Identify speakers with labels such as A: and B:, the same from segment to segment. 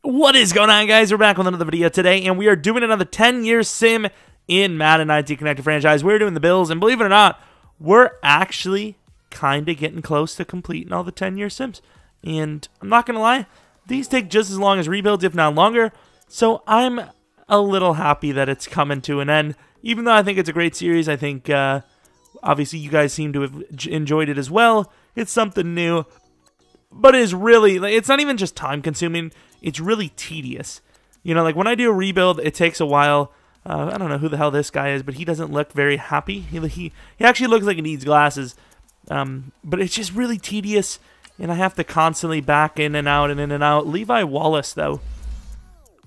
A: What is going on, guys? We're back with another video today, and we are doing another 10-year sim in Madden IT Connected franchise. We're doing the Bills, and believe it or not, we're actually kind of getting close to completing all the 10-year sims. And I'm not going to lie, these take just as long as rebuilds, if not longer, so I'm a little happy that it's coming to an end. Even though I think it's a great series, I think, obviously, you guys seem to have enjoyed it as well. It's something new, but it is really, it's not even just time-consuming. It's really tedious. You know, like when I do a rebuild, it takes a while. I don't know who the hell this guy is, but he doesn't look very happy. He actually looks like he needs glasses. But it's just really tedious, and I have to constantly back in and out and in and out. Levi Wallace, though.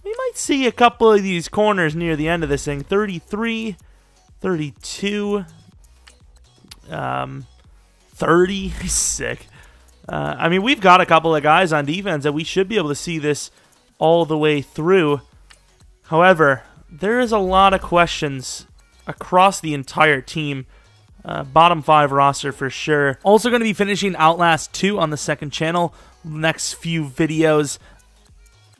A: We might see a couple of these corners near the end of this thing. 33, 32, 30. Sick. I mean, we've got a couple of guys on defense that we should be able to see this all the way through. However, there is a lot of questions across the entire team. Bottom 5 roster for sure. Also going to be finishing Outlast 2 on the second channel. Next few videos,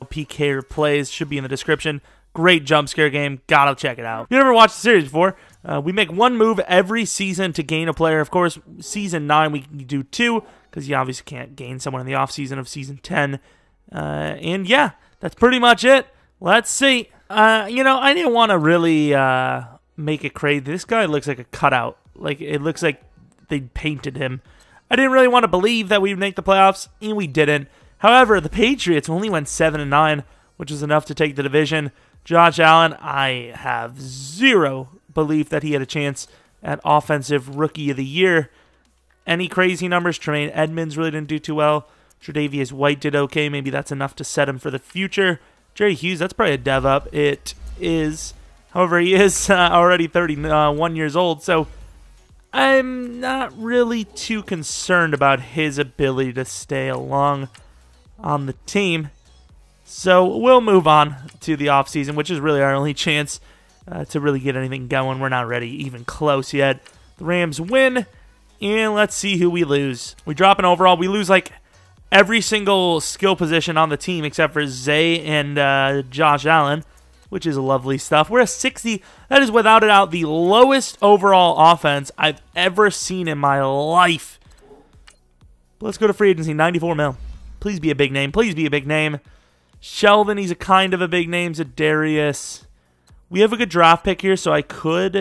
A: PK plays should be in the description. Great jump scare game. Gotta check it out. If you never watched the series before, we make one move every season to gain a player. Of course, Season 9 we do 2, because you obviously can't gain someone in the off-season of Season 10. And yeah, that's pretty much it. Let's see. You know, I didn't want to really make it crazy. This guy looks like a cutout. Like, it looks like they painted him. I didn't really want to believe that we'd make the playoffs, and we didn't. However, the Patriots only went 7-9, which is enough to take the division. Josh Allen, I have zero belief that he had a chance at Offensive Rookie of the Year. Any crazy numbers? Tremaine Edmonds really didn't do too well. Tre'Davious White did okay. Maybe that's enough to set him for the future. Jerry Hughes, that's probably a dev up. It is. However, he is already 31 years old, so I'm not really too concerned about his ability to stay along on the team. So we'll move on to the offseason, which is really our only chance to really get anything going. We're not ready, even close yet. The Rams win, and let's see who we lose. We drop an overall. We lose like every single skill position on the team except for Zay and Josh Allen, which is lovely stuff. We're a 60. That is without a doubt the lowest overall offense I've ever seen in my life. Let's go to free agency, 94 mil. Please be a big name. Please be a big name. Sheldon, he's a kind of a big name. Zadarius. We have a good draft pick here, so I could.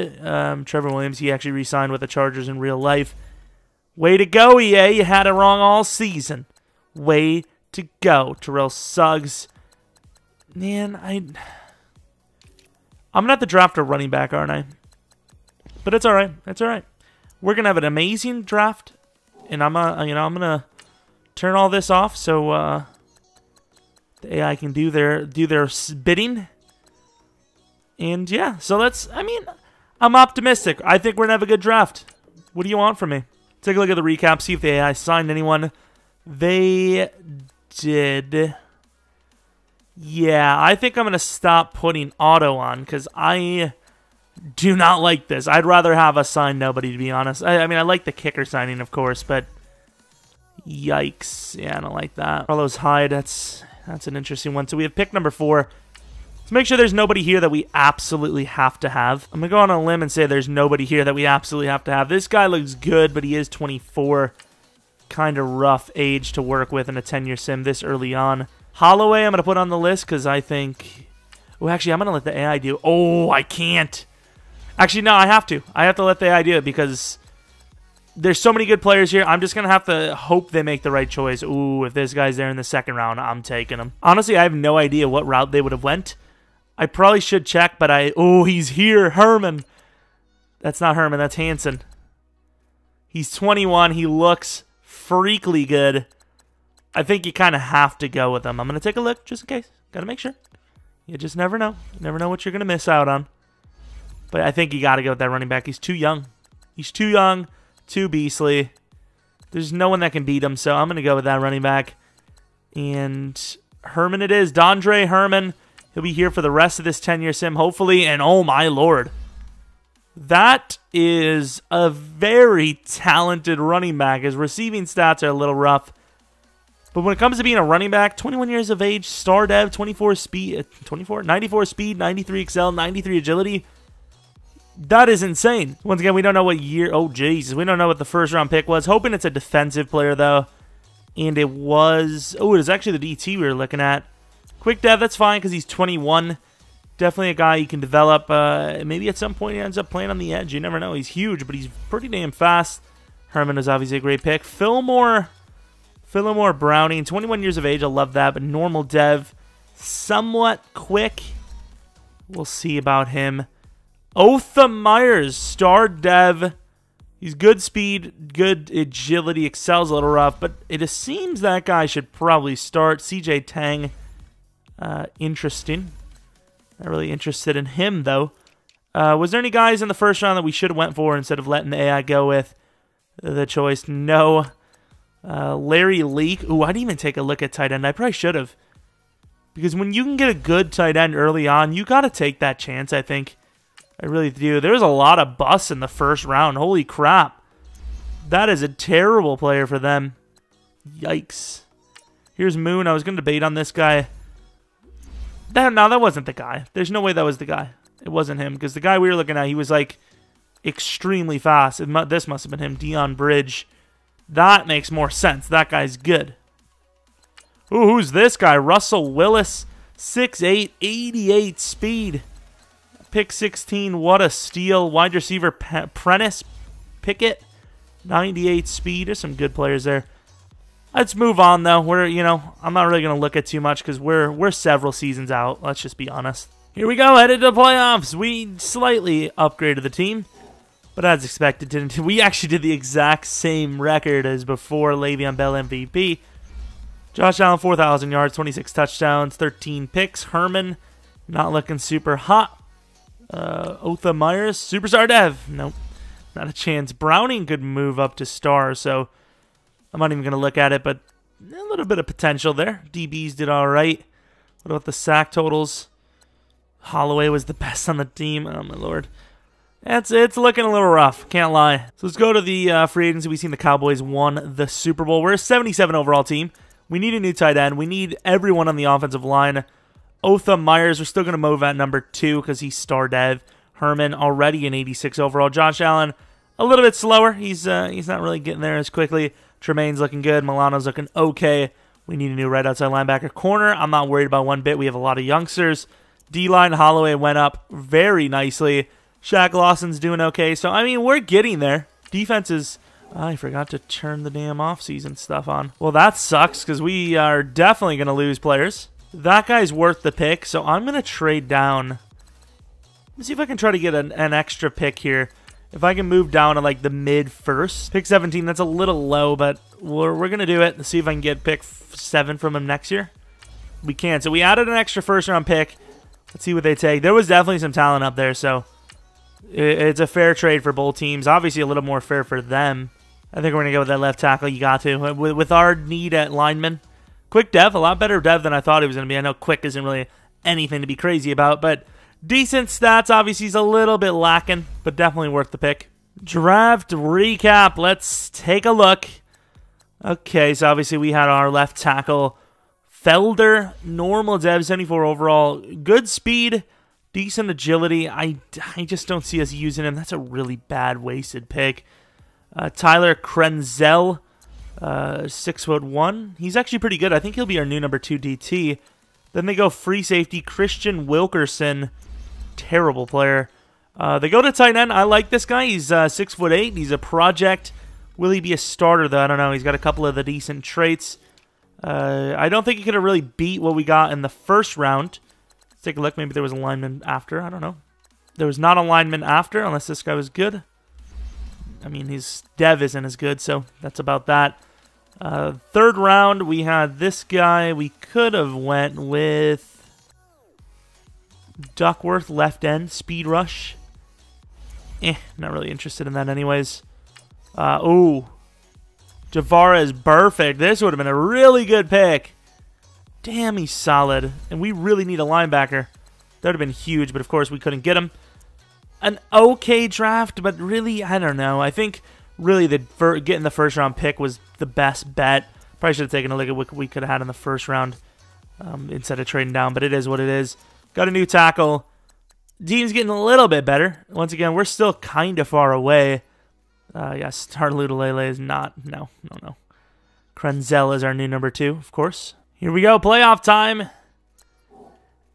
A: Trevor Williams, he actually re-signed with the Chargers in real life. Way to go, EA. You had it wrong all season. Way to go. Terrell Suggs. Man, I'm going to have to draft a running back, aren't I? But it's all right. It's all right. We're going to have an amazing draft, and I'm going to turn all this off so the AI can do their bidding. And yeah, so I'm optimistic. I think we're going to have a good draft. What do you want from me? Take a look at the recap, see if the AI signed anyone. They did. Yeah, I think I'm going to stop putting auto on because I do not like this. I'd rather have us sign nobody, to be honest. I mean, I like the kicker signing, of course, but yikes. Yeah, I don't like that. Carlos Hyde, that's an interesting one. So we have pick number 4. Let's make sure there's nobody here that we absolutely have to have. I'm going to go on a limb and say there's nobody here that we absolutely have to have. This guy looks good, but he is 24. Kind of rough age to work with in a 10-year sim this early on. Holloway, I'm going to put on the list because I think... Oh, actually, I'm going to let the AI do... Oh, I can't. Actually, no, I have to. I have to let the AI do it because there's so many good players here. I'm just going to have to hope they make the right choice. Ooh, if this guy's there in the second round, I'm taking him. Honestly, I have no idea what route they would have went. I probably should check, but Oh, he's here. Herman. That's not Herman. That's Hansen. He's 21. He looks freakily good. I think you kind of have to go with him. I'm going to take a look just in case. Got to make sure. You just never know. You never know what you're going to miss out on. But I think you got to go with that running back. He's too young. He's too young, too beastly. There's no one that can beat him, so I'm going to go with that running back. And Herman it is. Dondre Herman. He'll be here for the rest of this 10-year sim, hopefully. And oh my lord. That is a very talented running back. His receiving stats are a little rough. But when it comes to being a running back, 21 years of age, star dev, 94 speed, 94 speed, 93 excel, 93 agility. That is insane. Once again, we don't know what year. Oh, Jesus. We don't know what the first round pick was. Hoping it's a defensive player, though. And it was. Oh, it was actually the DT we were looking at. Quick dev, that's fine because he's 21. Definitely a guy you can develop. Maybe at some point he ends up playing on the edge. You never know. He's huge, but he's pretty damn fast. Herman is obviously a great pick. Fillmore Browning, 21 years of age. I love that, but normal dev. Somewhat quick. We'll see about him. Otha Myers, star dev. He's good speed, good agility, excels a little rough, but it seems that guy should probably start. CJ Tang, interesting. Not really interested in him, though. Was there any guys in the first round that we should have went for instead of letting the AI go with the choice? No. Larry Leak. Ooh, I didn't even take a look at tight end. I probably should have. Because when you can get a good tight end early on, you got to take that chance, I think. I really do. There was a lot of busts in the first round. Holy crap. That is a terrible player for them. Yikes. Here's Moon. I was going to debate on this guy. No, that wasn't the guy. There's no way that was the guy. It wasn't him. Because the guy we were looking at, he was like extremely fast. This must have been him. Dion Bridge. That makes more sense. That guy's good. Ooh, who's this guy? Russell Willis. 6'8", 88 speed. Pick 16, what a steal. Wide receiver Prentice Pickett, 98 speed. There's some good players there. Let's move on, though. I'm not really going to look at too much because we're several seasons out. Let's just be honest. Here we go, headed to the playoffs. We slightly upgraded the team, but as expected, we actually did the exact same record as before. Le'Veon Bell MVP. Josh Allen, 4,000 yards, 26 touchdowns, 13 picks. Herman, not looking super hot. Otha Myers, superstar dev. Nope, not a chance. Browning could move up to star, so I'm not even going to look at it, but a little bit of potential there. DBs did all right. What about the sack totals? Holloway was the best on the team. Oh, my Lord. It's looking a little rough, can't lie. So let's go to the free agency. We've seen the Cowboys won the Super Bowl. We're a 77 overall team. We need a new tight end. We need everyone on the offensive line. Otha Myers, we're still going to move at number 2 because he's star dev. Herman, already an 86 overall. Josh Allen, a little bit slower. He's not really getting there as quickly. Tremaine's looking good. Milano's looking okay. We need a new right outside linebacker corner. I'm not worried about one bit. We have a lot of youngsters. D-line, Holloway went up very nicely. Shaq Lawson's doing okay. So, I mean, we're getting there. Defense is... I forgot to turn the damn offseason stuff on. Well, that sucks because we are definitely going to lose players. That guy's worth the pick, so I'm going to trade down. Let's see if I can try to get an extra pick here. If I can move down to like the mid-first. Pick 17, that's a little low, but we're going to do it. Let's see if I can get pick 7 from him next year. We can. So we added an extra first-round pick. Let's see what they take. There was definitely some talent up there, so it's a fair trade for both teams. Obviously a little more fair for them. I think we're going to go with that left tackle. You got to. With our need at lineman. Quick dev, a lot better dev than I thought he was going to be. I know quick isn't really anything to be crazy about, but decent stats. Obviously, he's a little bit lacking, but definitely worth the pick. Draft recap. Let's take a look. Okay, so obviously we had our left tackle, Felder, normal dev, 74 overall, good speed, decent agility. I just don't see us using him. That's a really bad wasted pick. Tyler Krenzel. 6'1". He's actually pretty good. I think he'll be our new number 2 DT. Then they go free safety, Christian Wilkerson. Terrible player. They go to tight end. I like this guy. He's 6'8". He's a project. Will he be a starter, though? I don't know. He's got a couple of the decent traits. I don't think he could have really beat what we got in the first round. Let's take a look. Maybe there was a lineman after. I don't know. There was not a lineman after, unless this guy was good. I mean, his dev isn't as good, so that's about that. Third round, we had this guy. We could have went with Duckworth, left end, speed rush. Not really interested in that anyways. Ooh. Javara is perfect. This would have been a really good pick. Damn, he's solid. And we really need a linebacker. That would have been huge, but of course we couldn't get him. An okay draft, but really, I don't know. I think really getting the first round pick was the best bet. Probably should have taken a look at what we could have had in the first round instead of trading down, but it is what it is. Got a new tackle. Team's getting a little bit better. Once again, we're still kind of far away. Yes, Tarlutolele is not. No. Krenzel is our new number 2, of course. Here we go, playoff time.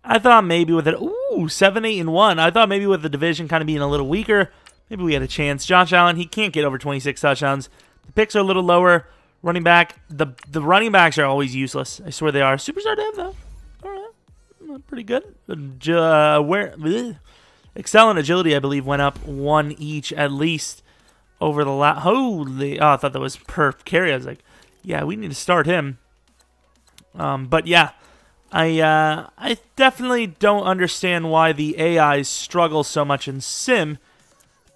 A: I thought maybe with it, 7-8-1. I thought maybe with the division kind of being a little weaker, maybe we had a chance. Josh Allen, he can't get over 26 touchdowns. The picks are a little lower. Running back, the running backs are always useless. I swear they are. Superstar Dev, though. All right. Pretty good. Excel and agility, I believe, went up 1 each at least over the last. Holy. Oh, I thought that was per carry. I was like, yeah, we need to start him. But yeah, I definitely don't understand why the AIs struggle so much in Sim,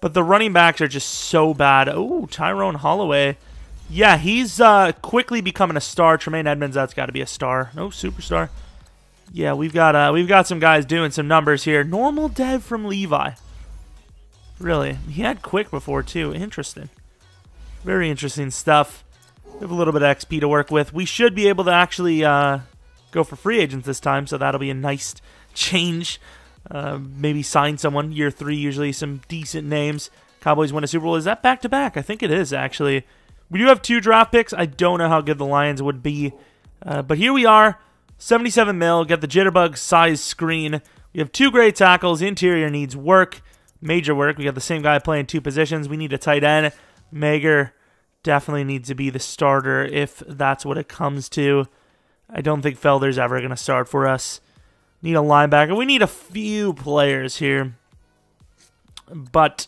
A: but the running backs are just so bad. Oh, Tyrone Holloway. Yeah, he's quickly becoming a star. Tremaine Edmonds, that's got to be a star. No superstar. Yeah, we've got some guys doing some numbers here. Normal dev from Levi. Really, he had quick before too. Interesting. Very interesting stuff. We have a little bit of XP to work with. We should be able to actually go for free agents this time, so that'll be a nice change. Maybe sign someone. Year 3, usually some decent names. Cowboys win a Super Bowl. Is that back-to-back? I think it is, actually. We do have 2 draft picks. I don't know how good the Lions would be. But here we are. 77 mil. Got the jitterbug size screen. We have 2 great tackles. Interior needs work. Major work. We got the same guy playing 2 positions. We need a tight end. Mager definitely needs to be the starter if that's what it comes to. I don't think Felder's ever going to start for us. Need a linebacker. We need a few players here. But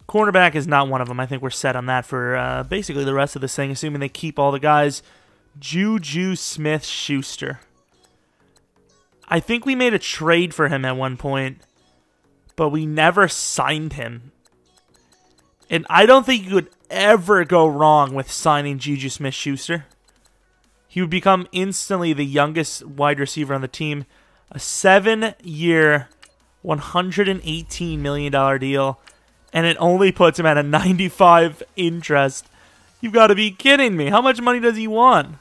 A: cornerback is not one of them. I think we're set on that for basically the rest of this thing, assuming they keep all the guys. Juju Smith-Schuster. I think we made a trade for him at one point, but we never signed him. And I don't think you could ever go wrong with signing Juju Smith-Schuster. He would become instantly the youngest wide receiver on the team. A 7-year, $118 million deal, and it only puts him at a 95 interest. You've got to be kidding me. How much money does he want?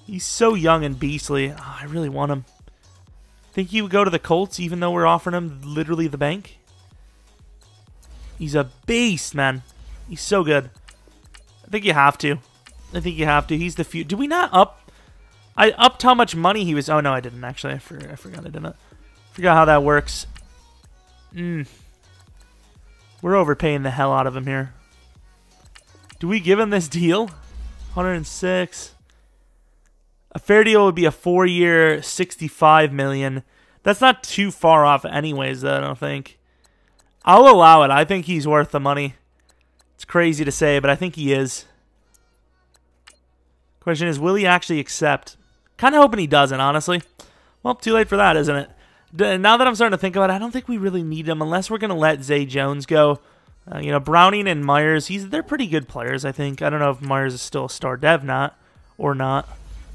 A: He's so young and beastly. Oh, I really want him. Think he would go to the Colts even though we're offering him literally the bank? He's a beast, man. He's so good. I think you have to. He's the few. Did we not up? I upped how much money he was. Oh, no, I didn't, actually. I forgot I didn't. Forgot how that works. We're overpaying the hell out of him here. Do we give him this deal? 106. A fair deal would be a 4-year, $65 million. That's not too far off anyways, though, I don't think. I'll allow it. I think he's worth the money. It's crazy to say, but I think he is. Question is, will he actually accept? Kind of hoping he doesn't, honestly. Well, too late for that, isn't it? Now that I'm starting to think about it, I don't think we really need him unless we're going to let Zay Jones go. You know, Browning and Myers, they're pretty good players, I think. I don't know if Myers is still a star dev or not.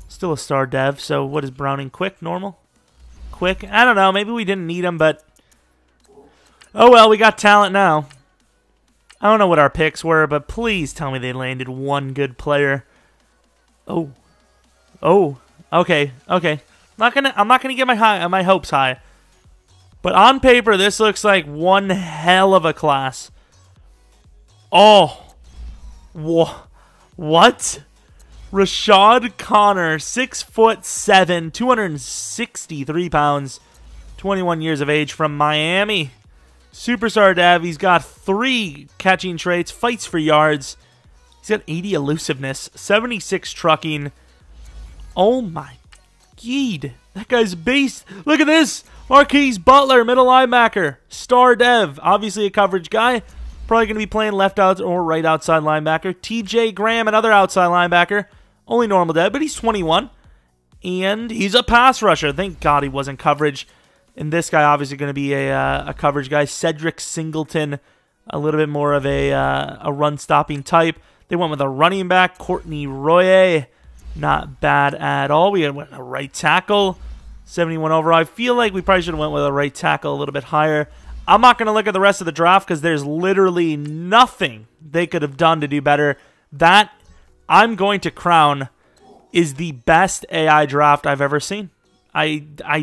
A: Still a star dev, so what is Browning? Quick? Normal? Quick? I don't know. Maybe we didn't need him, but oh well, we got talent now. I don't know what our picks were, but please tell me they landed one good player. Oh, okay. I'm not gonna get my hopes high. But on paper, this looks like one hell of a class. Oh, what? Rashad Connor, 6'7", 263 pounds, 21 years of age, from Miami. Superstar dev. He's got 3 catching traits, fights for yards. He's got 80 elusiveness, 76 trucking. Oh my god, that guy's beast. Look at this. Marquise Butler, middle linebacker, star dev, obviously a coverage guy. Probably going to be playing left out or right outside linebacker. TJ Graham, another outside linebacker. Only normal dev, but he's 21. And he's a pass rusher. Thank God he wasn't coverage. And this guy obviously going to be a coverage guy. Cedric Singleton, a little bit more of a run-stopping type. They went with a running back, Courtney Royer. Not bad at all. We went a right tackle, 71 overall. I feel like we probably should have went with a right tackle a little bit higher. I'm not going to look at the rest of the draft because there's literally nothing they could have done to do better. I'm going to crown is the best AI draft I've ever seen. I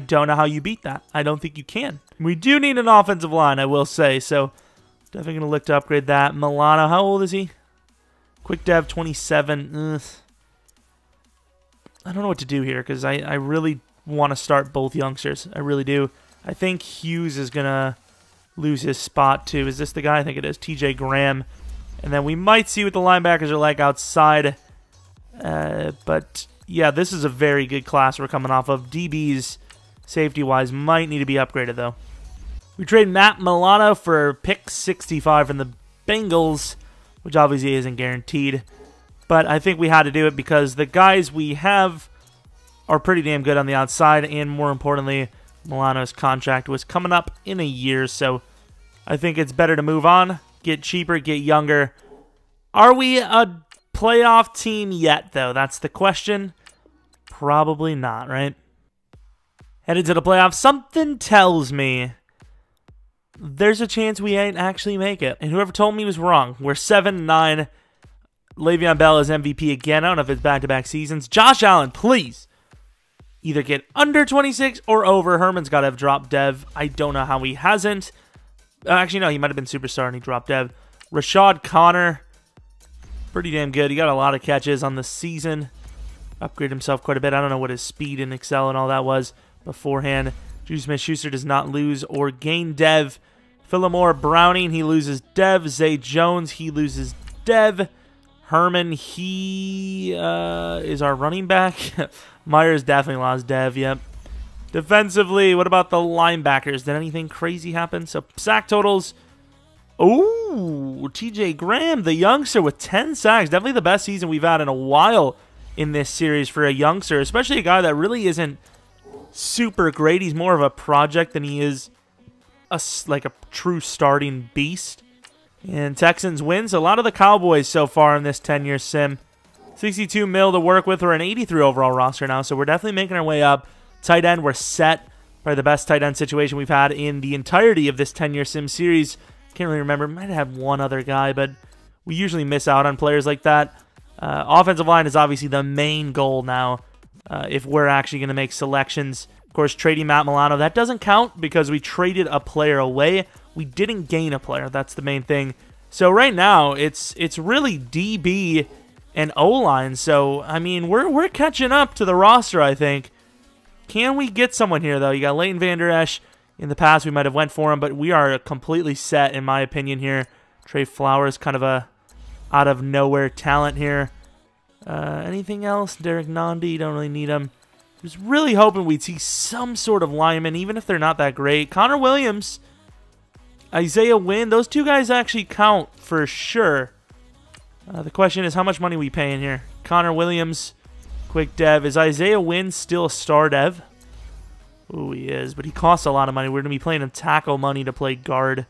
A: don't know how you beat that. I don't think you can. We do need an offensive line, I will say, so definitely going to look to upgrade that. Milano, how old is he? Quick Dev, 27. Ugh. I don't know what to do here because I really want to start both youngsters. I really do. I think Hughes is going to lose his spot too. Is this the guy? I think it is. TJ Graham. And then we might see what the linebackers are like outside. But yeah, this is a very good class we're coming off of. DBs, safety-wise, might need to be upgraded, though. We trade Matt Milano for pick 65 from the Bengals, which obviously isn't guaranteed. But I think we had to do it because the guys we have are pretty damn good on the outside, and more importantly, Milano's contract was coming up in a year, so I think it's better to move on, get cheaper, get younger. Are we a playoff team yet, though? That's the question. Probably not, right? Headed to the playoffs. Something tells me there's a chance we ain't actually make it. And whoever told me was wrong. We're 7-9. Le'Veon Bell is MVP again. I don't know if it's back-to-back seasons. Josh Allen, please. Either get under 26 or over. Herman's got to have dropped Dev. I don't know how he hasn't. Actually, no, he might have been superstar and he dropped Dev. Rashad Connor, pretty damn good. He got a lot of catches on the season. Upgraded himself quite a bit. I don't know what his speed and Excel and all that was beforehand. Juju Smith-Schuster does not lose or gain Dev. Philomore Browning, he loses Dev. Zay Jones, he loses Dev. Herman, he is our running back. Myers definitely lost Dev, yep. Defensively, what about the linebackers? Did anything crazy happen? So, sack totals. Ooh, TJ Graham, the youngster with 10 sacks. Definitely the best season we've had in a while in this series for a youngster, especially a guy that really isn't super great. He's more of a project than he is like a true starting beast. And Texans wins. A lot of the Cowboys so far in this 10-year sim. 62 mil to work with. We're an 83 overall roster now, so we're definitely making our way up. Tight end, we're set. Probably the best tight end situation we've had in the entirety of this 10-year sim series. Can't really remember. Might have one other guy, but we usually miss out on players like that. Offensive line is obviously the main goal now if we're actually going to make selections. Of course, trading Matt Milano, that doesn't count because we traded a player away. We didn't gain a player. That's the main thing. So right now, it's really DB and O-line. So, I mean, we're catching up to the roster, I think. Can we get someone here, though? You got Leighton Vander Esch. In the past, we might have went for him, but we are completely set, in my opinion, here. Trey Flowers, kind of a out-of-nowhere talent here. Anything else? Derek Nandi, don't really need him. I was really hoping we'd see some sort of lineman, even if they're not that great. Connor Williams, Isaiah Wynn, those two guys actually count for sure. The question is how much money we paying here. Connor Williams, quick dev. Is Isaiah Wynn still a star dev? Ooh, he is, but he costs a lot of money. We're going to be playing him tackle money to play guard.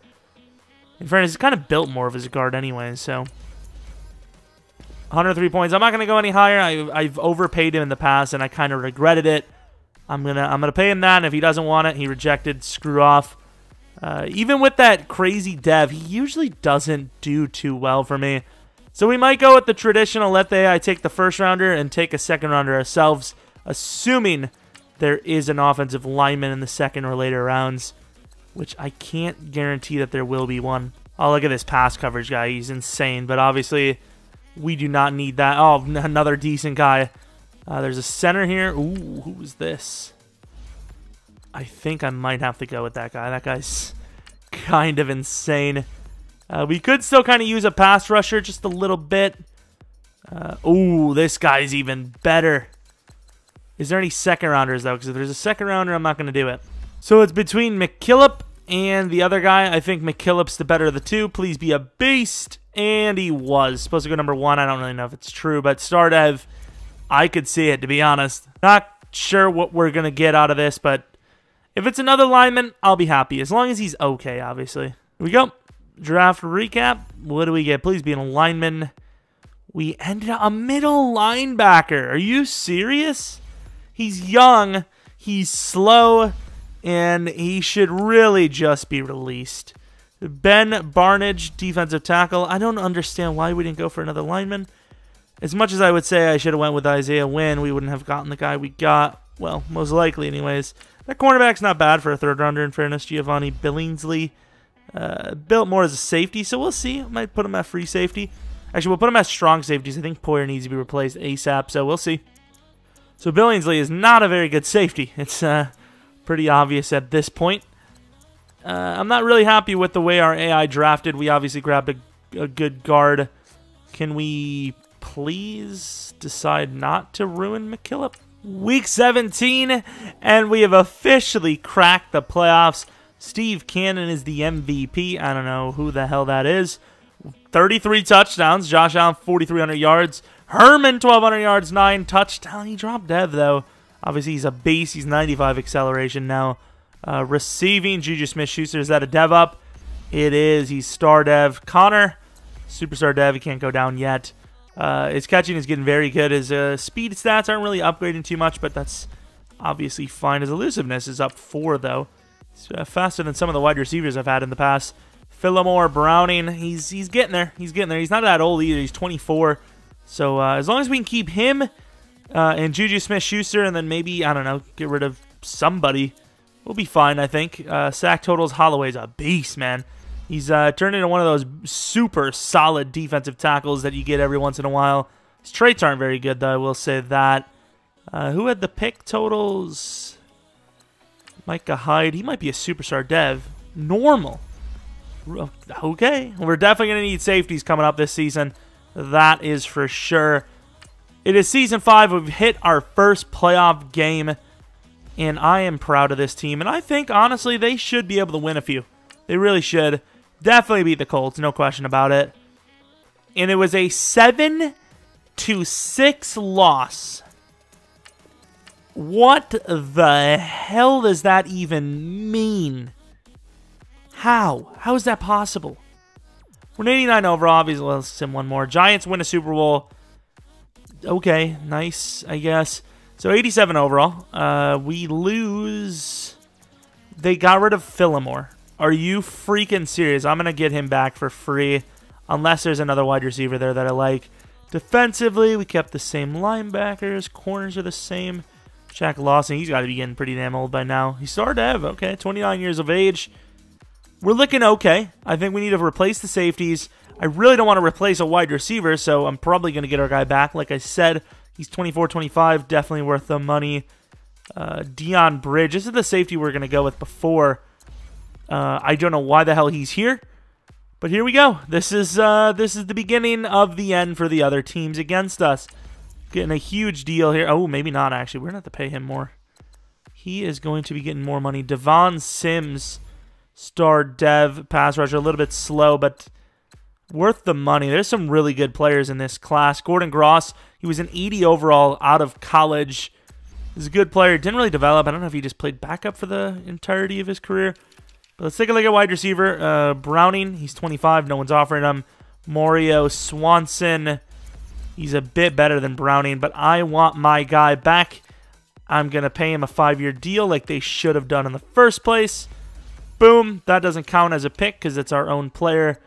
A: In fairness, he's kind of built more of as a guard anyway, so. 103 points. I'm not going to go any higher. I've overpaid him in the past, and I kind of regretted it. I'm gonna pay him that, and if he doesn't want it, he rejected. Screw off. Even with that crazy dev, he usually doesn't do too well for me. So we might go with the traditional, let the AI take the first rounder and take a second rounder ourselves, assuming there is an offensive lineman in the second or later rounds, which I can't guarantee that there will be one. Oh, look at this pass coverage guy. He's insane, but obviously we do not need that. Oh, another decent guy. There's a center here. Ooh, who is this? I think I might have to go with that guy. That guy's kind of insane. We could still kind of use a pass rusher just a little bit. Ooh, this guy's even better. Is there any second rounders, though? Because if there's a second rounder, I'm not going to do it. So it's between McKillop and the other guy. I think McKillop's the better of the two. Please be a beast. And he was. Supposed to go number 1. I don't really know if it's true. But star dev, I could see it, to be honest. Not sure what we're going to get out of this. But if it's another lineman, I'll be happy. As long as he's okay, obviously. Here we go. Draft recap. What do we get? Please be an lineman. We ended up a middle linebacker. Are you serious? He's young, he's slow, and he should really just be released. Ben Barnage, defensive tackle. I don't understand why we didn't go for another lineman. As much as I would say I should have went with Isaiah Wynn, we wouldn't have gotten the guy we got. Well, most likely anyways. That cornerback's not bad for a third rounder, in fairness. Giovanni Billingsley. Built more as a safety, so we'll see. Might put him at free safety. Actually, we'll put him at strong safeties. I think Poyer needs to be replaced ASAP, so we'll see. So Billingsley is not a very good safety. It's pretty obvious at this point. I'm not really happy with the way our AI drafted. We obviously grabbed a good guard. Can we please decide not to ruin McKillop? Week 17, and we have officially cracked the playoffs. Steve Cannon is the MVP. I don't know who the hell that is. 33 touchdowns. Josh Allen, 4,300 yards. Herman, 1,200 yards, 9 touchdowns. He dropped Dev, though. Obviously, he's a beast. He's 95 acceleration now. Receiving, Juju Smith-Schuster. Is that a Dev up? It is. He's star Dev. Connor, superstar Dev. He can't go down yet. His catching is getting very good. His speed stats aren't really upgrading too much, but that's obviously fine. His elusiveness is up 4, though. He's faster than some of the wide receivers I've had in the past. Phillimore Browning, he's getting there. He's getting there. He's not that old either. He's 24. So as long as we can keep him and Juju Smith-Schuster, and then maybe, I don't know, get rid of somebody, we'll be fine, I think. Sack totals, Holloway's a beast, man. He's turned into one of those super solid defensive tackles that you get every once in a while. His traits aren't very good, though, I will say that. Who had the pick totals? Micah Hyde. He might be a superstar Dev. Normal. Okay. We're definitely going to need safeties coming up this season. That is for sure. It is Season 5. We've hit our first playoff game, and I am proud of this team. And I think, honestly, they should be able to win a few. They really should. Definitely beat the Colts, no question about it. And it was a 7-6 loss. What the hell does that even mean? How? How is that possible? We're an 89 overall. Obviously, let's sim one more. Giants win a Super Bowl. Okay, nice, I guess. So 87 overall. We lose. They got rid of Phillimore. Are you freaking serious? I'm going to get him back for free. Unless there's another wide receiver there that I like. Defensively, we kept the same linebackers. Corners are the same. Shaq Lawson, he's got to be getting pretty damn old by now. He's started to have, okay, 29 years of age. We're looking okay. I think we need to replace the safeties. I really don't want to replace a wide receiver, so I'm probably going to get our guy back. Like I said, he's 24-25, definitely worth the money. Dion Bridge, this is the safety we are going to go with before. I don't know why the hell he's here, but here we go. This is the beginning of the end for the other teams against us. Getting a huge deal here. Oh, maybe not, actually. We're going to have to pay him more. He is going to be getting more money. Devon Sims, star Dev, pass rusher, a little bit slow, but worth the money. There's some really good players in this class. Gordon Gross, he was an 80 overall out of college. He's a good player. Didn't really develop. I don't know if he just played backup for the entirety of his career. But let's take a look at wide receiver. Browning, he's 25. No one's offering him. Mario Swanson, he's a bit better than Browning, but I want my guy back. I'm going to pay him a 5-year deal like they should have done in the first place. Boom. That doesn't count as a pick because it's our own player.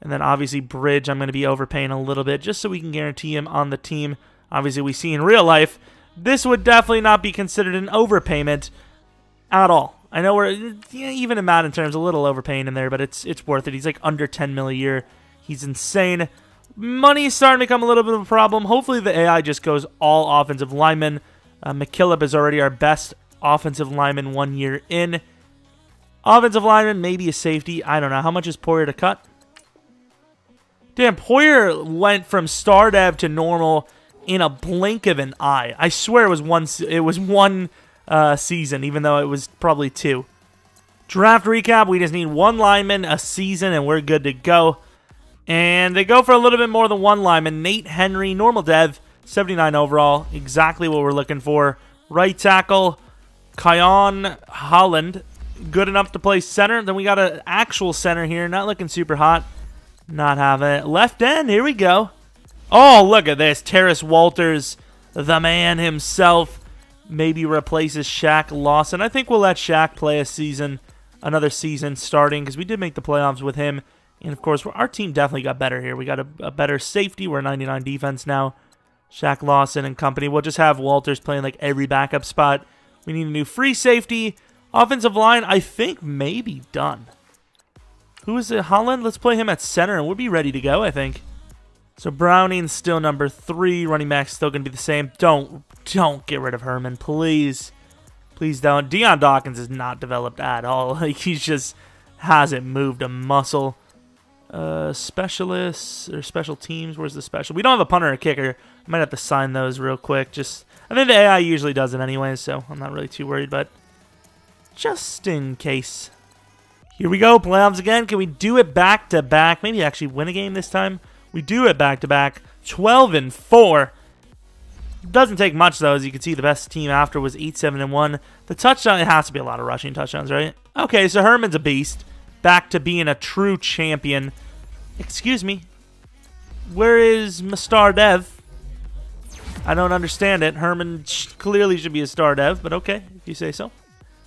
A: And then obviously Bridge, I'm going to be overpaying a little bit just so we can guarantee him on the team. Obviously we see in real life, this would definitely not be considered an overpayment at all. I know we're, even in Madden terms, a little overpaying in there, but it's worth it. He's like under 10 mil a year. He's insane. Money's starting to become a little bit of a problem. Hopefully the AI just goes all offensive linemen. McKillop is already our best offensive lineman 1 year in. Offensive lineman, maybe a safety. I don't know. How much is Poyer to cut? Damn, Poyer went from star dev to normal in a blink of an eye. I swear it was one season, even though it was probably 2. Draft recap, we just need 1 lineman a season, and we're good to go. And they go for a little bit more than 1 lineman. Nate Henry, normal dev, 79 overall, exactly what we're looking for. Right tackle, Kyon Holland, good enough to play center. Then we got an actual center here, not looking super hot. Not having it. Left end, here we go. Oh, look at this. Terrace Walters, the man himself, maybe replaces Shaq Lawson. I think we'll let Shaq play a season, another season starting, because we did make the playoffs with him. And, of course, our team definitely got better here. We got a better safety. We're 99 defense now. Shaq Lawson and company. We'll just have Walters playing like every backup spot. We need a new free safety. Offensive line, I think, may be done. Who is it? Holland? Let's play him at center, and we'll be ready to go, I think. So Browning's still number 3. Running back's still going to be the same. Don't get rid of Herman, please. Please don't. Deion Dawkins is not developed at all. Like, he just hasn't moved a muscle. Specialists or special teams. Where's the special? We don't have a punter or a kicker. I might have to sign those real quick. I think the AI usually does it anyways, so I'm not really too worried, but just in case. Here we go, playoffs again. Can we do it back-to-back? Maybe actually win a game this time. We do it back-to-back. 12-4. Doesn't take much, though. As you can see, the best team after was 8-7-1. The touchdown, it has to be a lot of rushing touchdowns, right? Okay, so Herman's a beast. Back to being a true champion. Excuse me. Where is my star dev? I don't understand it. Herman clearly should be a star dev, but okay, if you say so.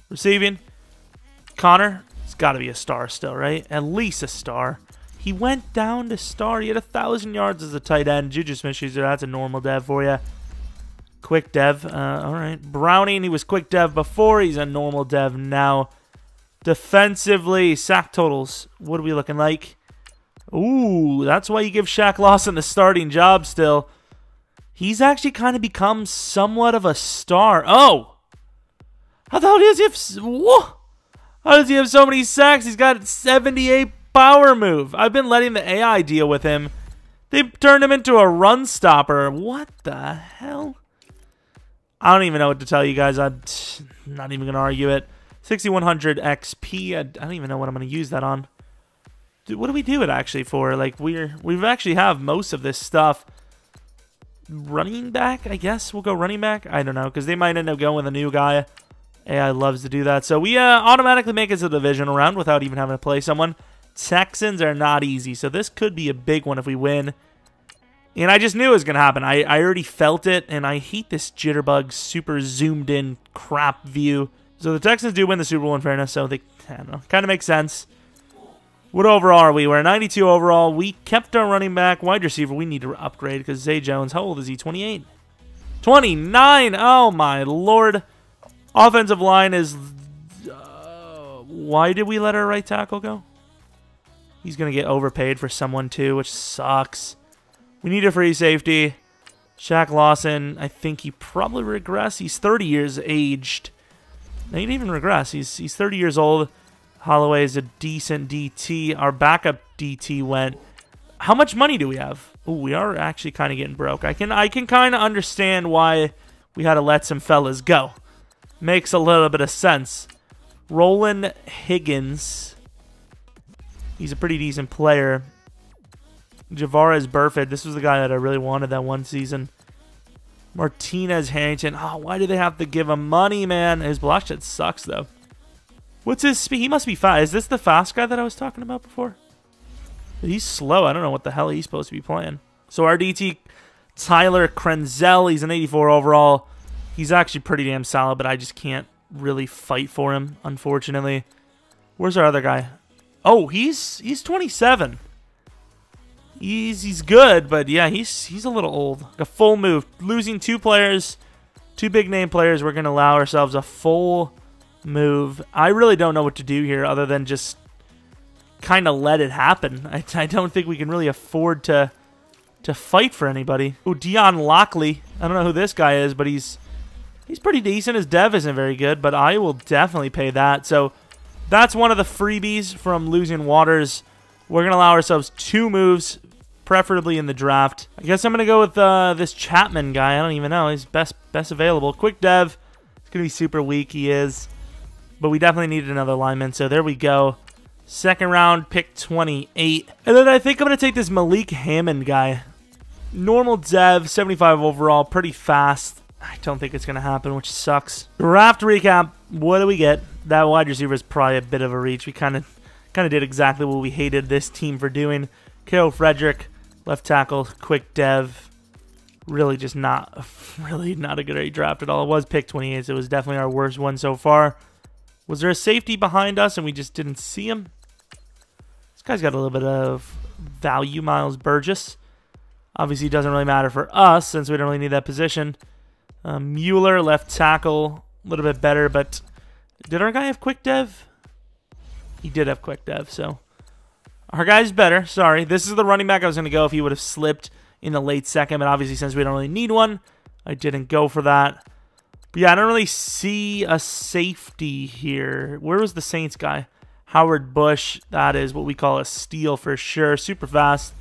A: Receiving. Connor. It's got to be a star still, right? At least a star. He went down to star. He had 1,000 yards as a tight end. Juju Smith-Schuster, that's a normal dev for you. Quick dev. All right. Browning, he was quick dev before. He's a normal dev now. Defensively, sack totals. What are we looking like? Ooh, that's why you give Shaq Lawson the starting job still. He's actually kind of become somewhat of a star. Oh! How the hell does he have... Whoa! How does he have so many sacks? He's got 78 power move. I've been letting the AI deal with him. They turned him into a run stopper. What the hell? I don't even know what to tell you guys. I'm not even going to argue it. 6100 XP. I don't even know what I'm going to use that on. Dude, what do we do it actually for? Like, we've actually have most of this stuff. Running back, I guess. We'll go running back. I don't know, because they might end up going with a new guy. AI loves to do that. So we automatically make it to the divisional round without even having to play someone. Texans are not easy, so this could be a big one if we win. And I just knew it was going to happen. I already felt it, and I hate this jitterbug super zoomed in crap view. So the Texans do win the Super Bowl in fairness, so they, I don't know, kind of makes sense. What overall are we? We're 92 overall. We kept our running back. Wide receiver, we need to upgrade because Zay Jones, how old is he? 28? 29! Oh, my Lord. Offensive line is... why did we let our right tackle go? He's going to get overpaid for someone, too, which sucks. We need a free safety. Shaq Lawson, I think he probably regressed. He's 30 years aged. No, he didn't even regress. He's 30 years old. Holloway is a decent DT. Our backup DT went. How much money do we have? Oh, we are actually kind of getting broke. I can kind of understand why we had to let some fellas go. Makes a little bit of sense. Roland Higgins. He's a pretty decent player. Javaris Burford. This was the guy that I really wanted that one season. Martinez Harrington. Oh, why do they have to give him money, man? His block shed sucks, though. What's his speed? He must be fast. Is this the fast guy that I was talking about before? He's slow. I don't know what the hell he's supposed to be playing. So our DT, Tyler Krenzel. He's an 84 overall. He's actually pretty damn solid, but I just can't really fight for him, unfortunately. Where's our other guy? Oh, he's 27. He's good, but yeah, he's a little old. A full move. Losing 2 players, 2 big name players. We're going to allow ourselves a full move. I really don't know what to do here other than just kind of let it happen. I don't think we can really afford to fight for anybody. Oh, Dion Lockley. I don't know who this guy is, but he's pretty decent. His dev isn't very good, but I will definitely pay that. So that's one of the freebies from losing Waters. We're going to allow ourselves 2 moves, preferably in the draft. I guess I'm going to go with this Chapman guy. I don't even know. He's best available. Quick dev. It's going to be super weak. He is. But we definitely needed another lineman. So there we go. Second round, pick 28. And then I think I'm going to take this Malik Hammond guy. Normal dev, 75 overall, pretty fast. I don't think it's going to happen, which sucks. Draft recap. What do we get? That wide receiver is probably a bit of a reach. We kind of did exactly what we hated this team for doing. K.O. Frederick, left tackle, quick dev. Really just not a great draft at all. It was pick 28, so it was definitely our worst one so far. Was there a safety behind us and we just didn't see him? This guy's got a little bit of value, Miles Burgess. Obviously, it doesn't really matter for us since we don't really need that position. Mueller, left tackle, a little bit better, but did our guy have quick dev? He did have quick dev, so our guy's better. Sorry. This is the running back I was going to go if he would have slipped in the late second, but obviously since we don't really need one, I didn't go for that. But yeah, I don't really see a safety here. Where was the Saints guy? Howard Bush. That is what we call a steal for sure. Super fast.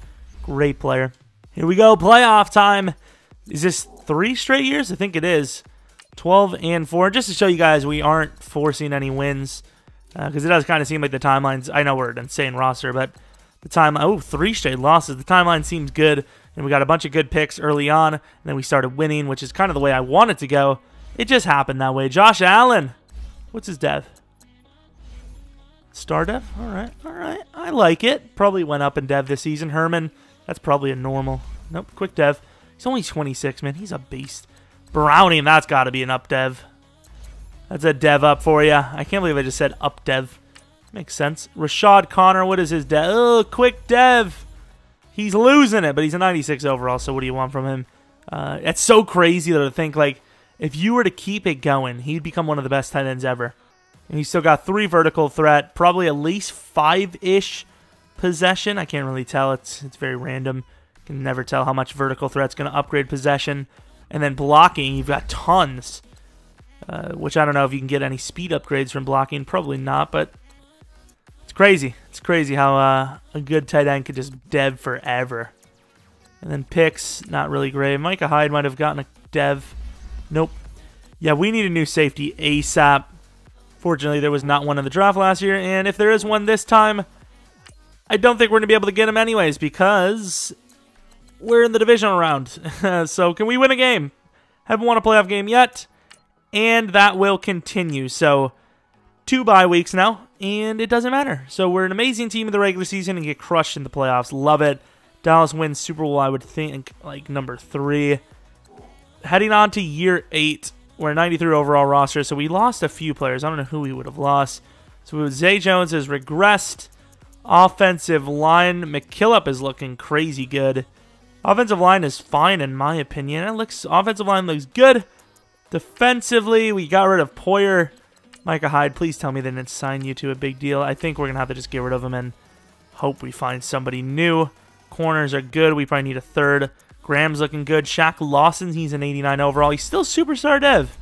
A: Great player. Here we go. Playoff time. Is this 3 straight years? I think it is. 12-4. Just to show you guys we aren't forcing any wins. Because it does kind of seem like the timelines. I know we're an insane roster, but the timeline. Oh, 3 straight losses. The timeline seems good. And we got a bunch of good picks early on. And then we started winning, which is kind of the way I want it to go. It just happened that way. Josh Allen. What's his dev? Star dev? All right. All right. I like it. Probably went up in dev this season. Herman. That's probably a normal. Nope. Quick dev. He's only 26, man. He's a beast. Browning. That's got to be an up dev. That's a dev up for you. I can't believe I just said up dev. Makes sense. Rashad Connor. What is his dev? Oh, quick dev. He's losing it, but he's a 96 overall, so what do you want from him? It's so crazy though to think, like, if you were to keep it going, he'd become one of the best tight ends ever. And he's still got 3 vertical threat, probably at least 5-ish possession. I can't really tell. It's very random. Can never tell how much vertical threat's going to upgrade possession. And then blocking, you've got tons, which I don't know if you can get any speed upgrades from blocking. Probably not, but it's crazy. It's crazy how a good tight end could just dev forever. And then picks, not really great. Micah Hyde might have gotten a dev. Nope. Yeah, we need a new safety ASAP. Fortunately, there was not one in the draft last year, and if there is one this time, I don't think we're going to be able to get him anyways because we're in the divisional round. So can we win a game? Haven't won a playoff game yet, and that will continue. So 2 bye weeks now, and it doesn't matter. So we're an amazing team in the regular season and get crushed in the playoffs. Love it. Dallas wins Super Bowl, I would think, like number 3. Heading on to year 8. We're a 93 overall roster, so we lost a few players. I don't know who we would have lost. So Zay Jones has regressed. Offensive line, McKillop is looking crazy good. Offensive line is fine in my opinion. Offensive line looks good. Defensively, we got rid of Poyer. Micah Hyde, please tell me they didn't sign you to a big deal. I think we're going to have to just get rid of him and hope we find somebody new. Corners are good. We probably need a 3rd. Graham's looking good. Shaq Lawson, he's an 89 overall. He's still superstar dev.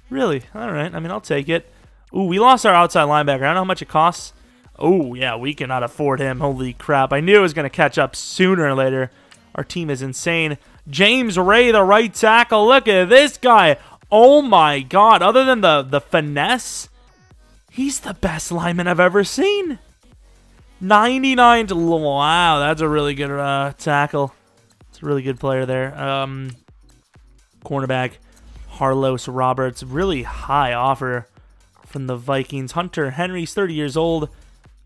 A: Really? All right. I mean, I'll take it. Ooh, we lost our outside linebacker. I don't know how much it costs. Oh, yeah, we cannot afford him. Holy crap. I knew it was going to catch up sooner or later. Our team is insane. James Ray, the right tackle. Look at this guy. Oh, my God. Other than the finesse, he's the best lineman I've ever seen. 99 to... Wow, that's a really good tackle. It's a really good player there. Cornerback, Harlos Roberts. Really high offer from the Vikings. Hunter Henry's 30 years old.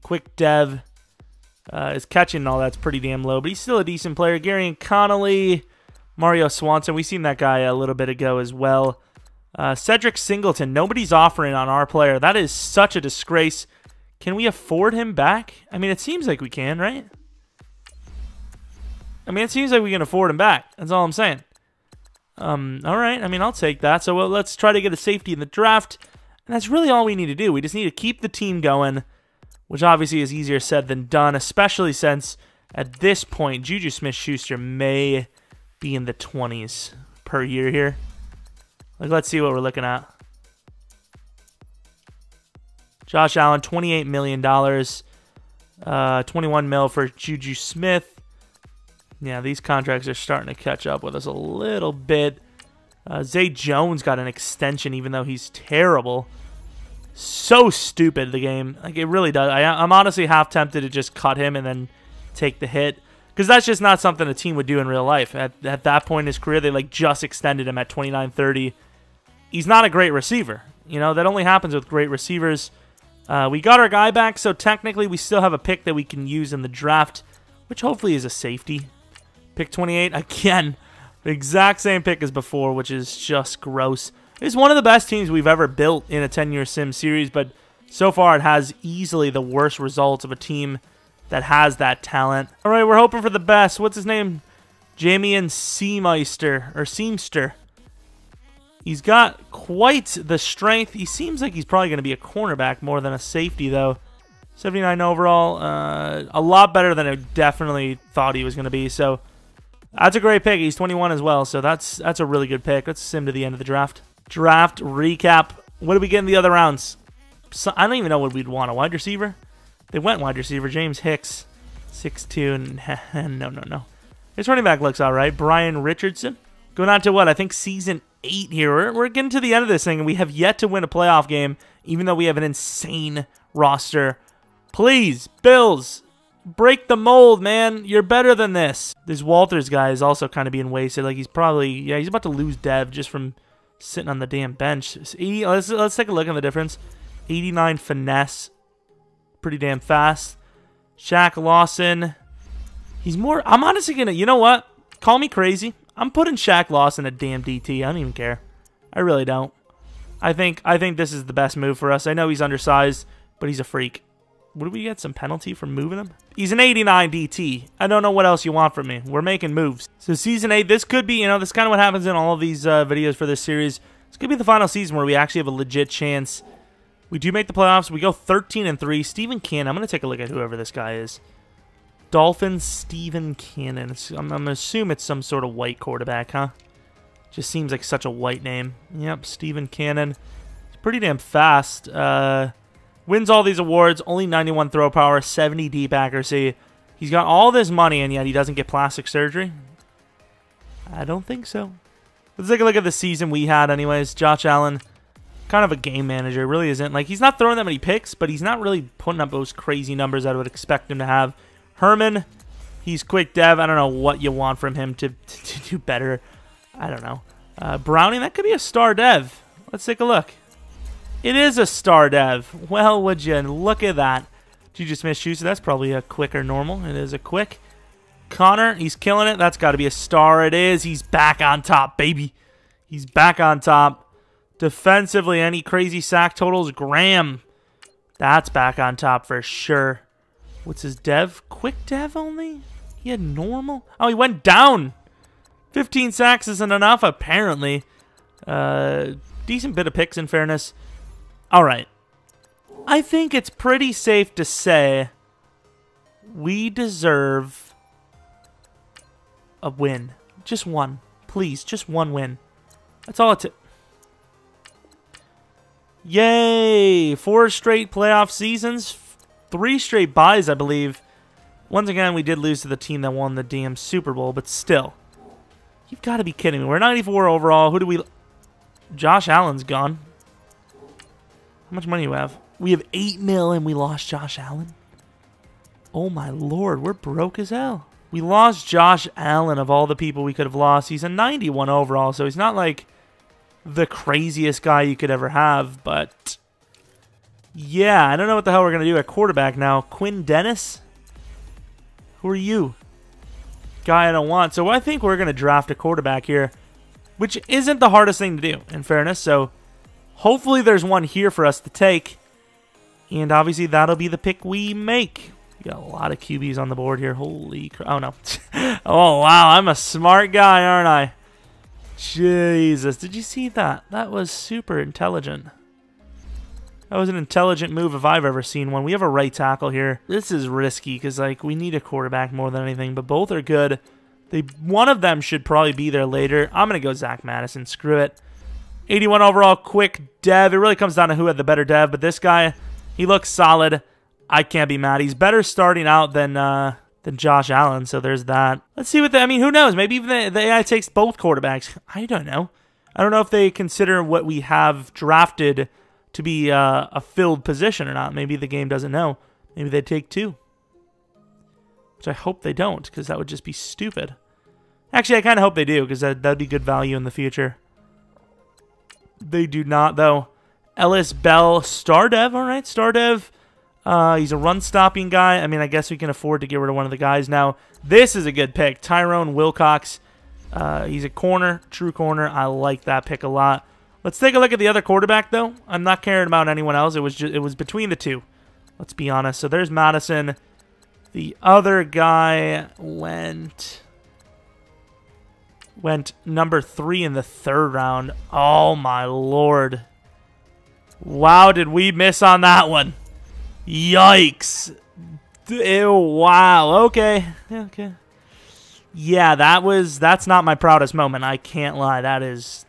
A: Quick dev. His catching and all that's pretty damn low, but he's still a decent player. Gary and Connolly. Mario Swanson. We seen that guy a little bit ago as well. Cedric Singleton. Nobody's offering on our player. That is such a disgrace. Can we afford him back? I mean, it seems like we can, right? I mean, it seems like we can afford him back. That's all I'm saying. All right. I mean, I'll take that. So let's try to get a safety in the draft. And that's really all we need to do. We just need to keep the team going, which obviously is easier said than done, especially since at this point, Juju Smith-Schuster may be in the 20s per year here. Like, let's see what we're looking at. Josh Allen, $28 million. 21 mil for Juju Smith. Yeah, these contracts are starting to catch up with us a little bit. Zay Jones got an extension even though he's terrible. So stupid, the game. Like, it really does. I'm honestly half tempted to just cut him and then take the hit. Because that's just not something a team would do in real life. At that point in his career, they like just extended him at 29-30. He's not a great receiver. You know, that only happens with great receivers. We got our guy back, so technically we still have a pick that we can use in the draft, which hopefully is a safety. Pick 28, again, the exact same pick as before, which is just gross. It's one of the best teams we've ever built in a 10-year sim series, but so far it has easily the worst results of a team that has that talent. All right, we're hoping for the best. What's his name? Jamian Seamster. He's got quite the strength. He seems like he's probably going to be a cornerback more than a safety, though. 79 overall. A lot better than I definitely thought he was going to be. So that's a great pick. He's 21 as well, so that's a really good pick. Let's sim to the end of the draft. Draft recap. What did we get in the other rounds? So, I don't even know what we'd want. A wide receiver? They went wide receiver. James Hicks. 6'2". No. His running back looks all right. Brian Richardson. Going on to what? I think season 8 here. We're getting to the end of this thing, and we have yet to win a playoff game, even though we have an insane roster. Please, Bills, break the mold, man. You're better than this. This Walters guy is also kind of being wasted. Like, he's probably, yeah, he's about to lose Dev just from sitting on the damn bench. Let's take a look at the difference. 89 finesse. Pretty damn fast. Shaq Lawson. He's more, I'm honestly going to, you know what? Call me crazy. I'm putting Shaq Lawson at damn DT. I don't even care. I really don't. I think this is the best move for us. I know he's undersized, but he's a freak. What do we get? Some penalty for moving him? He's an 89 DT. I don't know what else you want from me. We're making moves. So season 8, this could be, you know, this is kind of what happens in all of these videos for this series. This could be the final season where we actually have a legit chance. We do make the playoffs. We go 13-3. Stephen Cannon. I'm going to take a look at whoever this guy is. Dolphins, Stephen Cannon. I'm going to assume it's some sort of white quarterback, huh? Just seems like such a white name. Yep, Stephen Cannon. He's pretty damn fast. Wins all these awards. Only 91 throw power, 70 deep accuracy. He's got all this money, and yet he doesn't get plastic surgery? I don't think so. Let's take a look at the season we had anyways. Josh Allen, kind of a game manager. Really isn't. Like, he's not throwing that many picks, but he's not really putting up those crazy numbers I would expect him to have. Herman, he's quick dev. I don't know what you want from him to do better. I don't know. Browning, that could be a star dev. Let's take a look. It is a star dev. Well, would you look at that. Juju Smith-Schuster, that's probably a quick or normal. It is a quick. Connor, he's killing it. That's got to be a star. It is. He's back on top, baby. He's back on top. Defensively, any crazy sack totals? Graham, that's back on top for sure. What's his dev? Quick dev only? He had normal? Oh, he went down. 15 sacks isn't enough, apparently. Decent bit of picks, in fairness. All right. I think it's pretty safe to say we deserve a win. Just one. Please, just one win. That's all it took. Yay! 4 straight playoff seasons. 3 straight buys, I believe. Once again, we did lose to the team that won the damn Super Bowl, but still. You've got to be kidding me. We're 94 overall. Who do we... Josh Allen's gone. How much money do we have? We have 8 mil and we lost Josh Allen? Oh my lord, we're broke as hell. We lost Josh Allen of all the people we could have lost. He's a 91 overall, so he's not like the craziest guy you could ever have, but... yeah, I don't know what the hell we're going to do at quarterback now. Quinn Dennis? Who are you? Guy I don't want. So I think we're going to draft a quarterback here, which isn't the hardest thing to do, in fairness. So hopefully there's one here for us to take. And obviously that'll be the pick we make. We got a lot of QBs on the board here. Holy crap. Oh, no. Oh, wow. I'm a smart guy, aren't I? Jesus. Did you see that? That was super intelligent. That was an intelligent move if I've ever seen one. We have a right tackle here. This is risky because, like, we need a quarterback more than anything, but both are good. One of them should probably be there later. I'm going to go Zach Madison. Screw it. 81 overall, quick dev. It really comes down to who had the better dev, but this guy, he looks solid. I can't be mad. He's better starting out than Josh Allen, so there's that. Let's see what I mean, who knows? Maybe even the AI takes both quarterbacks. I don't know. I don't know if they consider what we have drafted to be a filled position or not. Maybe the game doesn't know. Maybe they take 2. Which I hope they don't, because that would just be stupid. Actually, I kind of hope they do, because that'd be good value in the future. They do not, though. Ellis Bell, star dev. All right, star dev. He's a run-stopping guy. I mean, I guess we can afford to get rid of one of the guys now. This is a good pick. Tyrone Wilcox. He's a corner, true corner. I like that pick a lot. Let's take a look at the other quarterback, though. I'm not caring about anyone else. It was between the 2. Let's be honest. So there's Madison. The other guy went... Went number 3 in the 3rd round. Oh, my Lord. Wow, did we miss on that one? Yikes. Ew, wow. Okay. Okay. Yeah, that's not my proudest moment. I can't lie. That is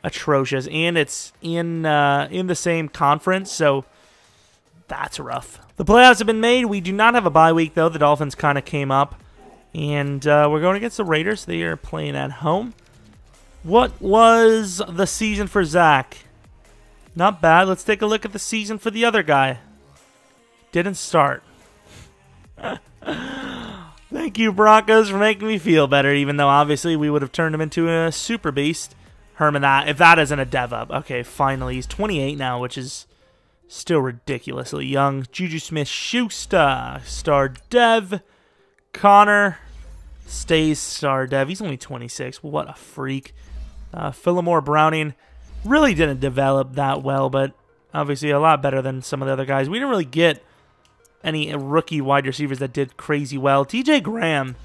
A: atrocious. And it's in the same conference, so that's rough. The playoffs have been made. We do not have a bye week, though. The Dolphins kind of came up. And we're going against the Raiders. They are playing at home. What was the season for Zach? Not bad. Let's take a look at the season for the other guy. Didn't start. Thank you, Broncos, for making me feel better, even though obviously we would have turned him into a super beast. Herman, if that isn't a dev up. Okay, finally. He's 28 now, which is still ridiculously young. Juju Smith-Schuster, star dev. Connor stays star dev. He's only 26. What a freak. Phillimore Browning really didn't develop that well, but obviously a lot better than some of the other guys. We didn't really get any rookie wide receivers that did crazy well. TJ Graham,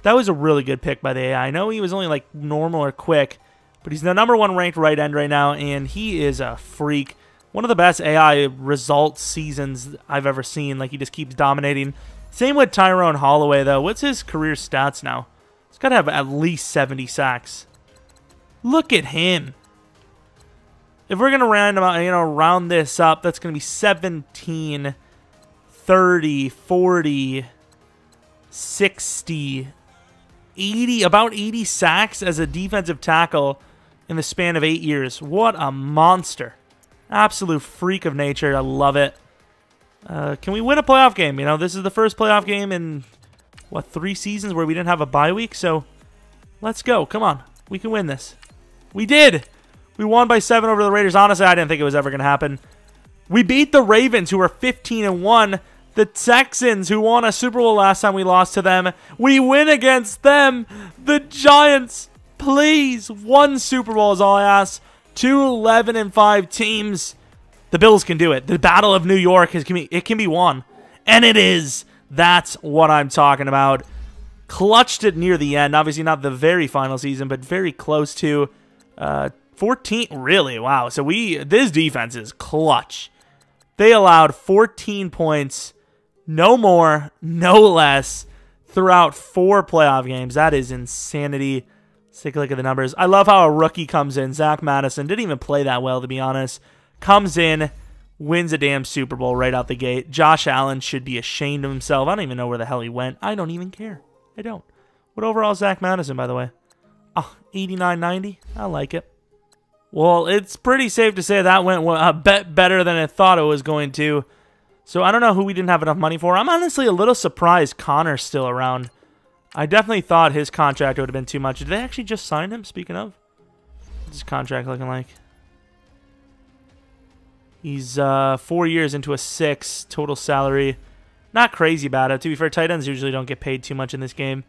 A: that was a really good pick by the AI. I know he was only like normal or quick, but he's the #1 ranked right end right now, and he is a freak. One of the best AI result seasons I've ever seen. Like, he just keeps dominating. Same with Tyrone Holloway, though. What's his career stats now? He's got to have at least 70 sacks. Look at him. If we're going to round this up, that's going to be 17, 30, 40, 60, 80, about 80 sacks as a defensive tackle in the span of 8 years. What a monster. Absolute freak of nature. I love it. Can we win a playoff game? You know, this is the first playoff game in, what, 3 seasons where we didn't have a bye week? So, let's go. Come on. We can win this. We did. We won by 7 over the Raiders. Honestly, I didn't think it was ever going to happen. We beat the Ravens, who were 15-1. The Texans, who won a Super Bowl last time we lost to them. We win against them. The Giants, please. 1 Super Bowl is all I ask. 2 11-5 teams. The Bills can do it. The Battle of New York it can be won. And it is. That's what I'm talking about. Clutched it near the end. Obviously not the very final season, but very close to 14. Really? Wow. So this defense is clutch. They allowed 14 points. No more, no less, throughout 4 playoff games. That is insanity. Let's take a look at the numbers. I love how a rookie comes in. Zach Madison didn't even play that well, to be honest. Comes in, wins a damn Super Bowl right out the gate. Josh Allen should be ashamed of himself. I don't even know where the hell he went. I don't even care. I don't. What overall is Zach Madison, by the way? Oh, 89-90. I like it. Well, it's pretty safe to say that went a bit better than I thought it was going to. So I don't know who we didn't have enough money for. I'm honestly a little surprised Connor's still around. I definitely thought his contract would have been too much. Did they actually just sign him, speaking of? What's his contract looking like? He's 4 years into a 6 total salary. Not crazy about it. To be fair, tight ends usually don't get paid too much in this game.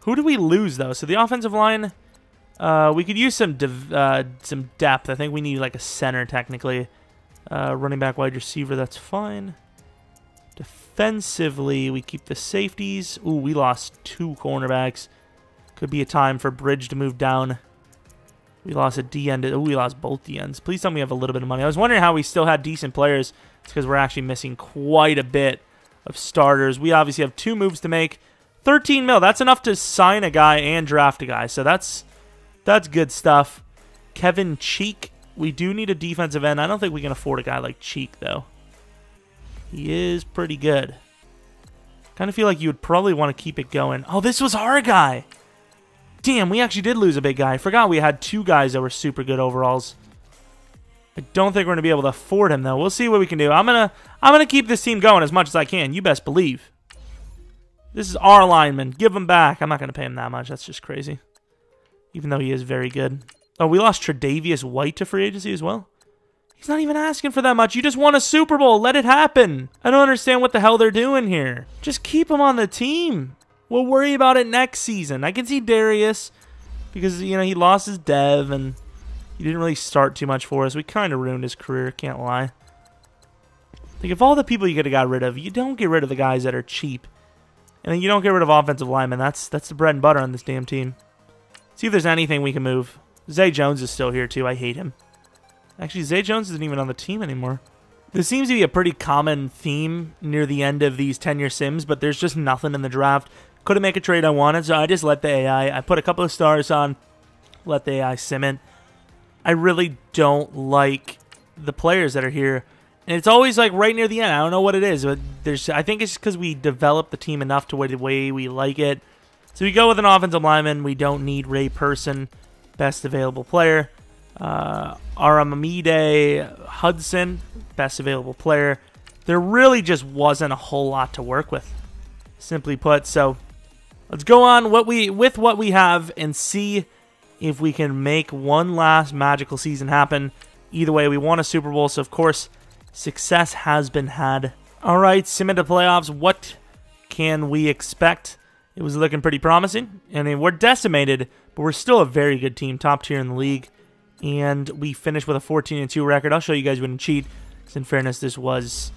A: Who do we lose, though? So the offensive line, we could use some depth. I think we need like a center, technically. Running back, wide receiver, that's fine. Defensively, we keep the safeties. Ooh, we lost 2 cornerbacks. Could be a time for Bridge to move down. We lost a D-end. Ooh, we lost both D-ends. Please tell me we have a little bit of money. I was wondering how we still had decent players. It's because we're actually missing quite a bit of starters. We obviously have 2 moves to make. 13 mil. That's enough to sign a guy and draft a guy. So that's good stuff. Kevin Cheek. We do need a defensive end. I don't think we can afford a guy like Cheek, though. He is pretty good. Kind of feel like you would probably want to keep it going. Oh, this was our guy. Damn, we actually did lose a big guy. I forgot we had 2 guys that were super good overalls. I don't think we're going to be able to afford him, though. We'll see what we can do. I'm gonna keep this team going as much as I can. You best believe. This is our lineman. Give him back. I'm not going to pay him that much. That's just crazy. Even though he is very good. Oh, we lost Tre'Davious White to free agency as well. He's not even asking for that much. You just won a Super Bowl. Let it happen. I don't understand what the hell they're doing here. Just keep him on the team. We'll worry about it next season. I can see Darius because, you know, he lost his dev and he didn't really start too much for us. We kind of ruined his career, can't lie. Like, if all the people you could have got rid of, you don't get rid of the guys that are cheap. And then you don't get rid of offensive linemen. That's the bread and butter on this damn team. See if there's anything we can move. Zay Jones is still here, too. I hate him. Actually, Zay Jones isn't even on the team anymore. This seems to be a pretty common theme near the end of these 10-year sims, but there's just nothing in the draft. Couldn't make a trade I wanted, so I just let the AI... I put a couple of stars on, let the AI sim it. I really don't like the players that are here. And it's always like right near the end. I don't know what it is, but I think it's because we developed the team enough to the way we like it. So we go with an offensive lineman. We don't need Ray Person, best available player. Aramide Hudson, best available player. There really just wasn't a whole lot to work with, simply put. So let's go on with what we have and see if we can make one last magical season happen. Either way, we won a Super Bowl, so of course, success has been had. All right, sim into playoffs. What can we expect? It was looking pretty promising. I mean, we're decimated, but we're still a very good team, top tier in the league. And we finished with a 14-2 record. I'll show you guys we didn't cheat, because in fairness, this was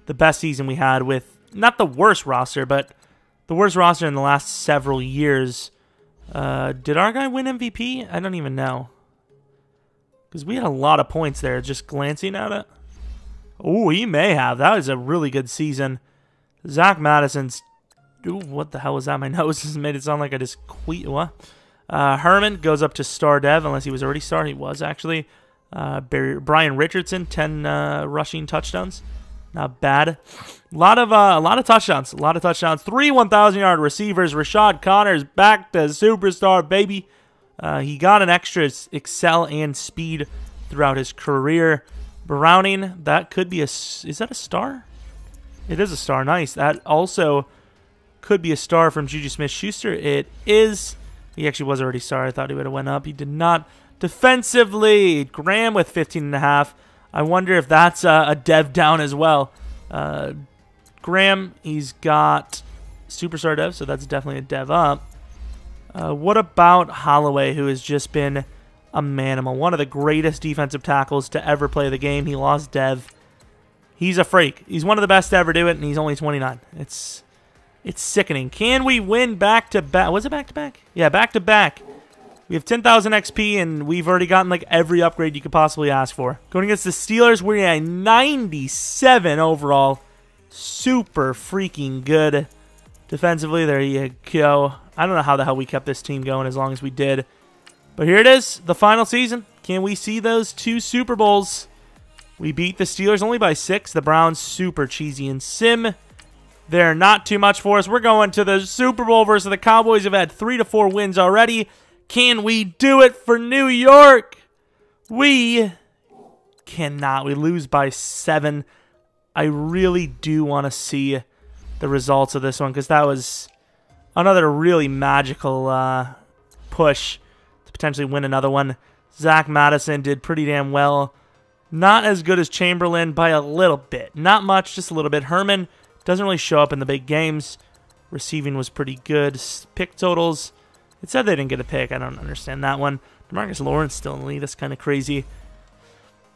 A: the best season we had with, not the worst roster, but the worst roster in the last several years. Did our guy win MVP? I don't even know. Because we had a lot of points there, just glancing at it. Oh, he may have. That was a really good season. Zach Madison's... Ooh, what the hell was that? My nose just made it sound like I just quit. What? Herman goes up to star dev, unless he was already star. He was, actually. Brian Richardson, 10 rushing touchdowns. Not bad. A lot of touchdowns. A lot of touchdowns. 3 1,000-yard receivers. Rashad Connor's back to superstar, baby. He got an extra excel and speed throughout his career. Browning, that could be a... Is that a star? It is a star. Nice. That also could be a star from Juju Smith-Schuster. It is. He actually was already star. I thought he would have went up. He did not. Defensively, Graham with 15.5. I wonder if that's a dev down as well. Graham, he's got superstar dev, so that's definitely a dev up. What about Holloway, who has just been a manimal? One of the greatest defensive tackles to ever play the game. He lost dev. He's a freak. He's one of the best to ever do it, and he's only 29. It's sickening. Can we win back-to-back? Was it back-to-back? Yeah, back-to-back. We have 10,000 XP, and we've already gotten like every upgrade you could possibly ask for. Going against the Steelers, we're at 97 overall. Super freaking good. Defensively, there you go. I don't know how the hell we kept this team going as long as we did. But here it is, the final season. Can we see those 2 Super Bowls? We beat the Steelers only by 6. The Browns, super cheesy in sim. They're not too much for us. We're going to the Super Bowl versus the Cowboys. Have had 3 to 4 wins already. Can we do it for New York? We cannot. We lose by 7. I really do want to see the results of this one, because that was another really magical push to potentially win another one. Zach Madison did pretty damn well. Not as good as Chamberlain by a little bit. Not much, just a little bit. Herman doesn't really show up in the big games. Receiving was pretty good. Pick totals. It said they didn't get a pick. I don't understand that one. DeMarcus Lawrence still in the league. That's kind of crazy.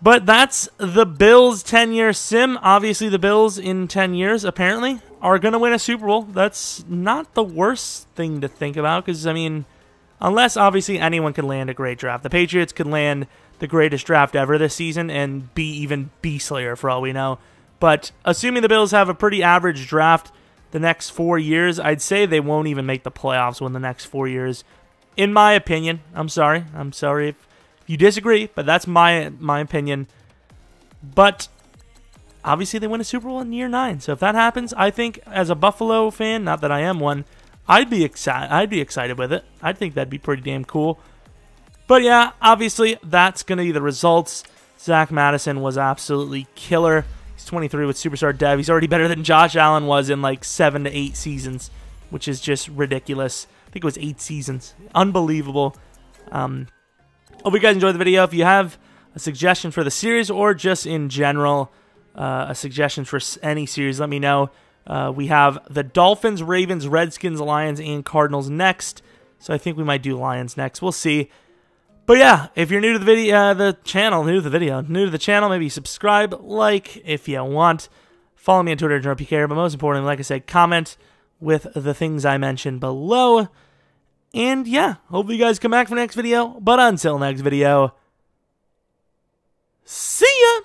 A: But that's the Bills' 10-year sim. Obviously, the Bills in 10 years, apparently, are going to win a Super Bowl. That's not the worst thing to think about, because, I mean, unless, obviously, anyone can land a great draft. The Patriots could land the greatest draft ever this season and be even B-Slayer for all we know. But assuming the Bills have a pretty average draft the next 4 years, I'd say they won't even make the playoffs within the next 4 years. In my opinion. I'm sorry. I'm sorry if you disagree, but that's my opinion. But obviously they win a Super Bowl in year 9. So if that happens, I think as a Buffalo fan, not that I am one, I'd be excited with it. I think that'd be pretty damn cool. But yeah, obviously that's going to be the results. Zach Madison was absolutely killer. He's 23 with Superstar Dev. He's already better than Josh Allen was in like 7 to 8 seasons, which is just ridiculous. I think it was 8 seasons. Unbelievable. Hope you guys enjoyed the video. If you have a suggestion for the series or just in general a suggestion for any series, let me know. We have the Dolphins, Ravens, Redskins, Lions, and Cardinals next. So I think we might do Lions next. We'll see. But yeah, if you're new to the video, new to the channel, maybe subscribe, like if you want. Follow me on Twitter, Jeromepkr. But most importantly, like I said, comment with the things I mentioned below. And yeah, hopefully you guys come back for the next video. But until next video, see ya!